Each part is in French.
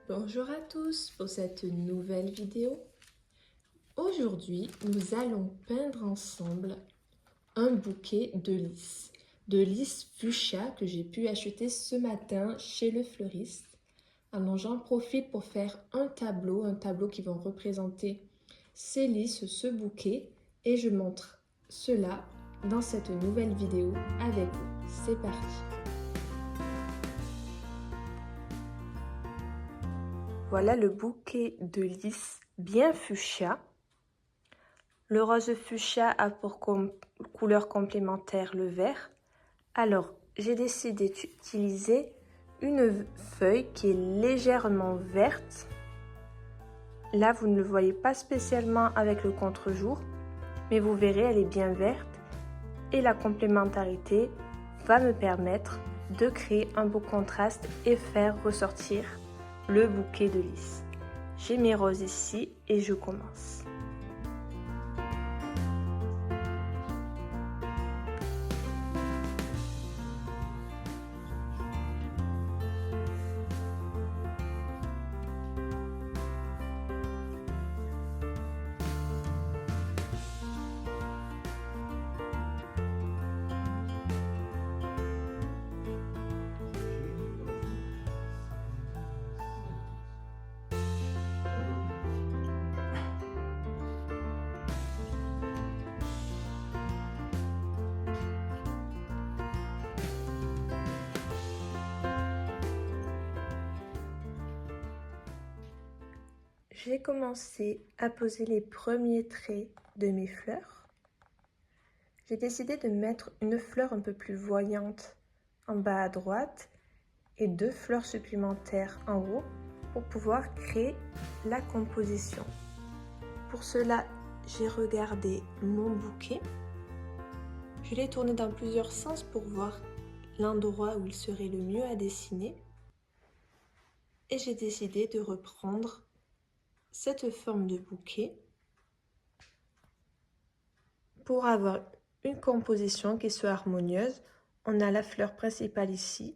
Bonjour à tous pour cette nouvelle vidéo. Aujourd'hui, nous allons peindre ensemble un bouquet de lys fuchsia que j'ai pu acheter ce matin chez le fleuriste. Alors j'en profite pour faire un tableau qui va représenter ces lys, ce bouquet, et je montre cela dans cette nouvelle vidéo avec vous. C'est parti! Voilà le bouquet de lys bien fuchsia. Le rose fuchsia a pour couleur complémentaire le vert. Alors, j'ai décidé d'utiliser une feuille qui est légèrement verte. Là, vous ne le voyez pas spécialement avec le contre-jour, mais vous verrez, elle est bien verte. Et la complémentarité va me permettre de créer un beau contraste et faire ressortir le bouquet de lys. J'ai mes roses ici et je commence. J'ai commencé à poser les premiers traits de mes fleurs. J'ai décidé de mettre une fleur un peu plus voyante en bas à droite et 2 fleurs supplémentaires en haut pour pouvoir créer la composition. Pour cela, j'ai regardé mon bouquet. Je l'ai tourné dans plusieurs sens pour voir l'endroit où il serait le mieux à dessiner. Et j'ai décidé de reprendre cette forme de bouquet pour avoir une composition qui soit harmonieuse. On a la fleur principale ici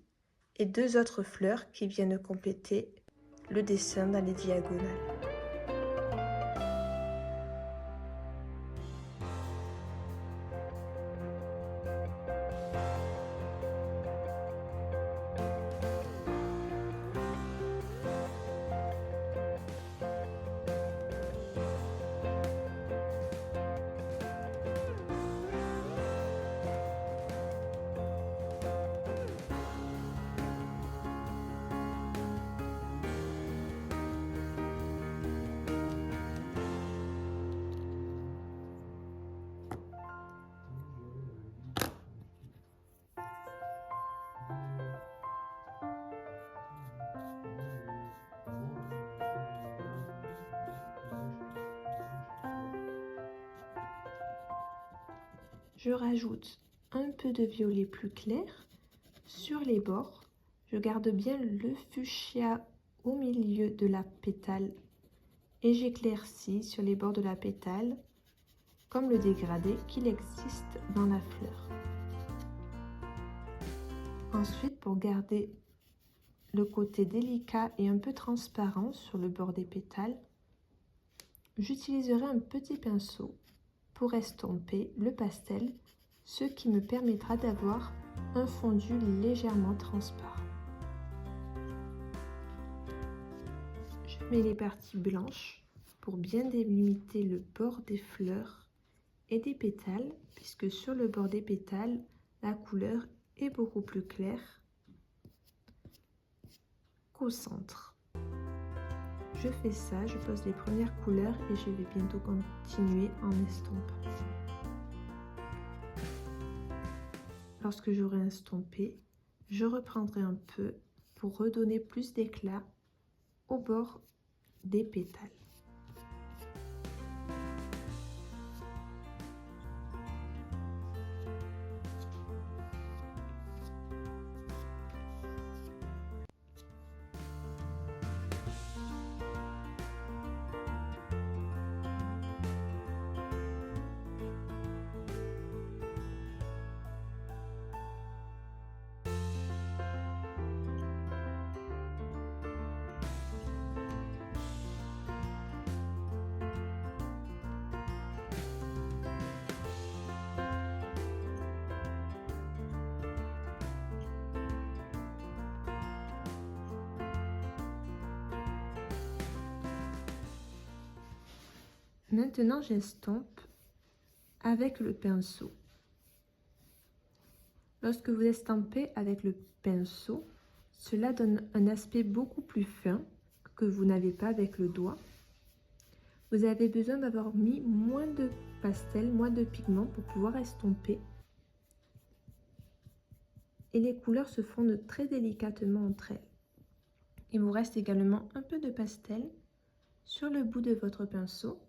et 2 autres fleurs qui viennent compléter le dessin dans les diagonales. Je rajoute un peu de violet plus clair sur les bords. Je garde bien le fuchsia au milieu de la pétale et j'éclaircis sur les bords de la pétale comme le dégradé qu'il existe dans la fleur. Ensuite, pour garder le côté délicat et un peu transparent sur le bord des pétales, j'utiliserai un petit pinceau pour estomper le pastel, ce qui me permettra d'avoir un fondu légèrement transparent. Je mets les parties blanches pour bien délimiter le bord des fleurs et des pétales, puisque sur le bord des pétales, la couleur est beaucoup plus claire qu'au centre. Je fais ça, je pose les premières couleurs et je vais bientôt continuer en estompant. Lorsque j'aurai estompé, je reprendrai un peu pour redonner plus d'éclat au bord des pétales. Maintenant, j'estompe avec le pinceau. Lorsque vous estampez avec le pinceau, cela donne un aspect beaucoup plus fin que vous n'avez pas avec le doigt. Vous avez besoin d'avoir mis moins de pastel, moins de pigments pour pouvoir estomper. Et les couleurs se fondent très délicatement entre elles. Il vous reste également un peu de pastel sur le bout de votre pinceau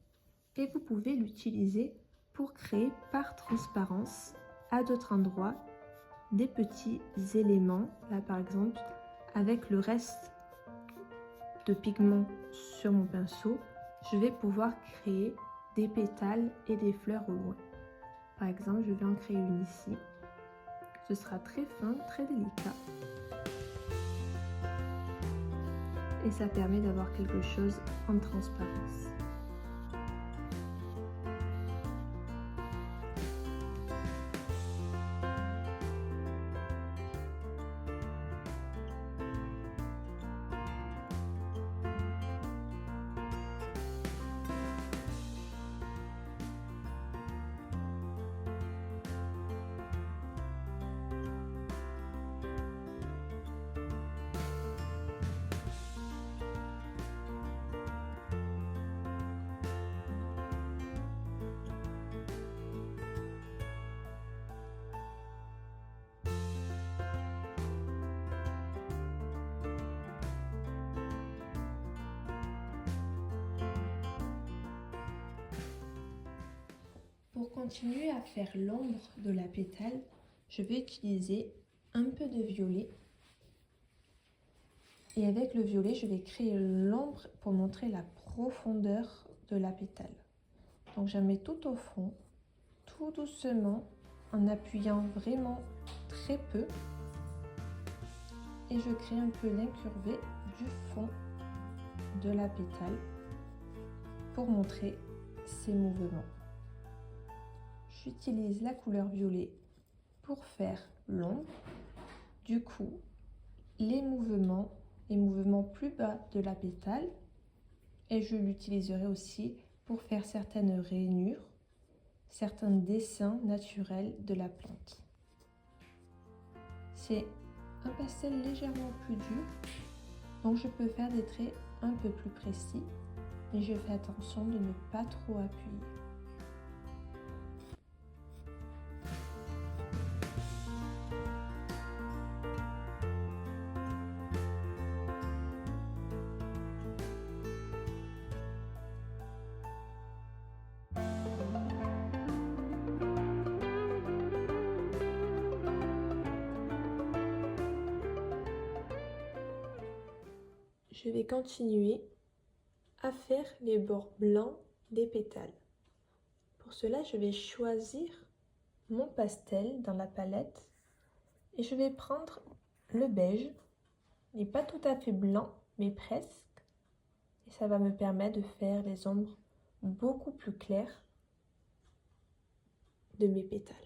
et vous pouvez l'utiliser pour créer par transparence à d'autres endroits des petits éléments. Là par exemple, avec le reste de pigments sur mon pinceau, je vais pouvoir créer des pétales et des fleurs au loin. Par exemple, je vais en créer une ici. Ce sera très fin, très délicat. Et ça permet d'avoir quelque chose en transparence. Pour continuer à faire l'ombre de la pétale, je vais utiliser un peu de violet. Et avec le violet, je vais créer l'ombre pour montrer la profondeur de la pétale. Donc j'en mets tout au fond, tout doucement, en appuyant vraiment très peu. Et je crée un peu l'incurvé du fond de la pétale pour montrer ces mouvements. J'utilise la couleur violet pour faire l'ombre. Du coup, les mouvements plus bas de la pétale, et je l'utiliserai aussi pour faire certaines rainures, certains dessins naturels de la plante. C'est un pastel légèrement plus dur, donc je peux faire des traits un peu plus précis, mais je fais attention de ne pas trop appuyer. Je vais continuer à faire les bords blancs des pétales. Pour cela, je vais choisir mon pastel dans la palette et je vais prendre le beige. Il n'est pas tout à fait blanc, mais presque. Et ça va me permettre de faire les ombres beaucoup plus claires de mes pétales.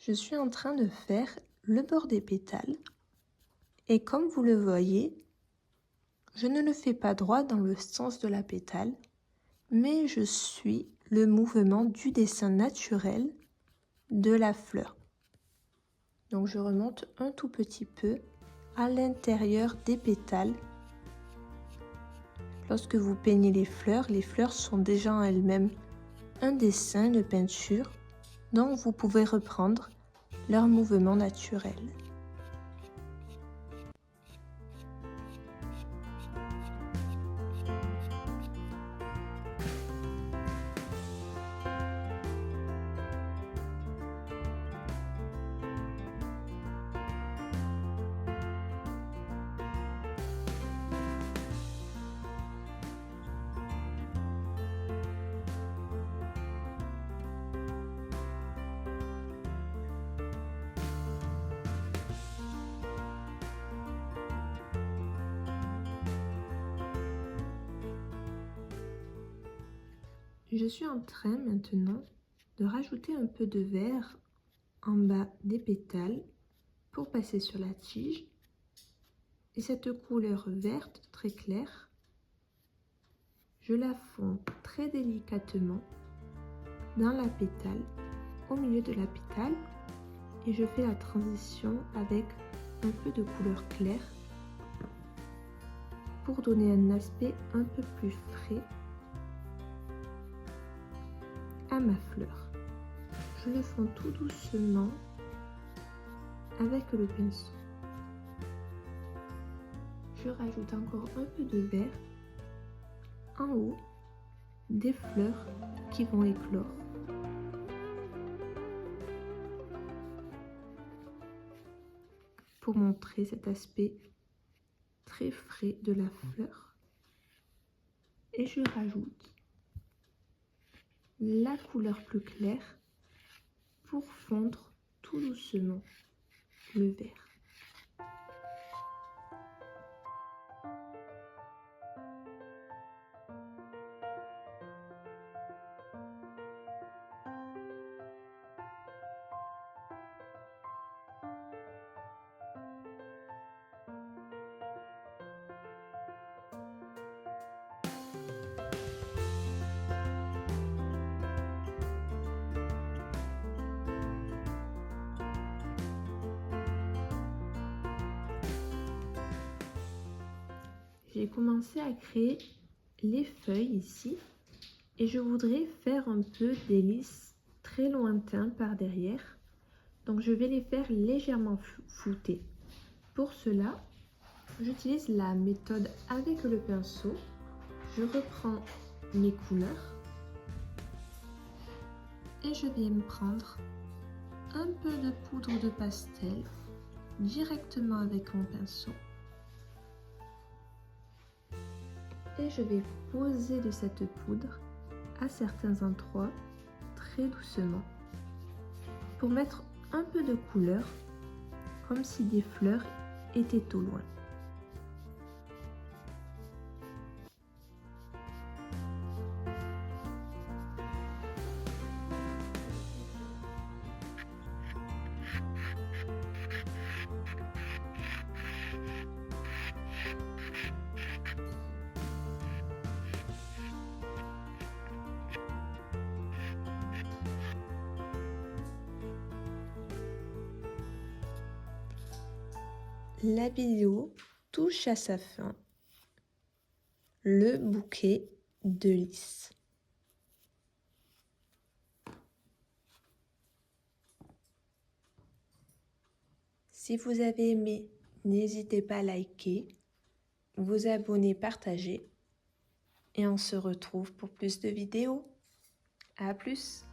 Je suis en train de faire le bord des pétales et comme vous le voyez, je ne le fais pas droit dans le sens de la pétale, mais je suis le mouvement du dessin naturel de la fleur. Donc je remonte un tout petit peu à l'intérieur des pétales. Lorsque vous peignez les fleurs sont déjà en elles-mêmes un dessin de peinture, donc vous pouvez reprendre leur mouvement naturel. Je suis en train maintenant de rajouter un peu de vert en bas des pétales pour passer sur la tige. Et cette couleur verte très claire, je la fonds très délicatement dans la pétale, au milieu de la pétale, et je fais la transition avec un peu de couleur claire pour donner un aspect un peu plus frais à ma fleur. Je le fonds tout doucement avec le pinceau. Je rajoute encore un peu de vert en haut des fleurs qui vont éclore. Pour montrer cet aspect très frais de la fleur. Et je rajoute la couleur plus claire pour fondre tout doucement le vert. J'ai commencé à créer les feuilles ici et je voudrais faire un peu des lys très lointains par derrière. Donc je vais les faire légèrement flouter. Pour cela, j'utilise la méthode avec le pinceau. Je reprends mes couleurs et je vais me prendre un peu de poudre de pastel directement avec mon pinceau. Et je vais poser de cette poudre à certains endroits très doucement pour mettre un peu de couleur comme si des fleurs étaient au loin. La vidéo touche à sa fin. Le bouquet de lys. Si vous avez aimé, n'hésitez pas à liker, vous abonner, partager et on se retrouve pour plus de vidéos. À plus!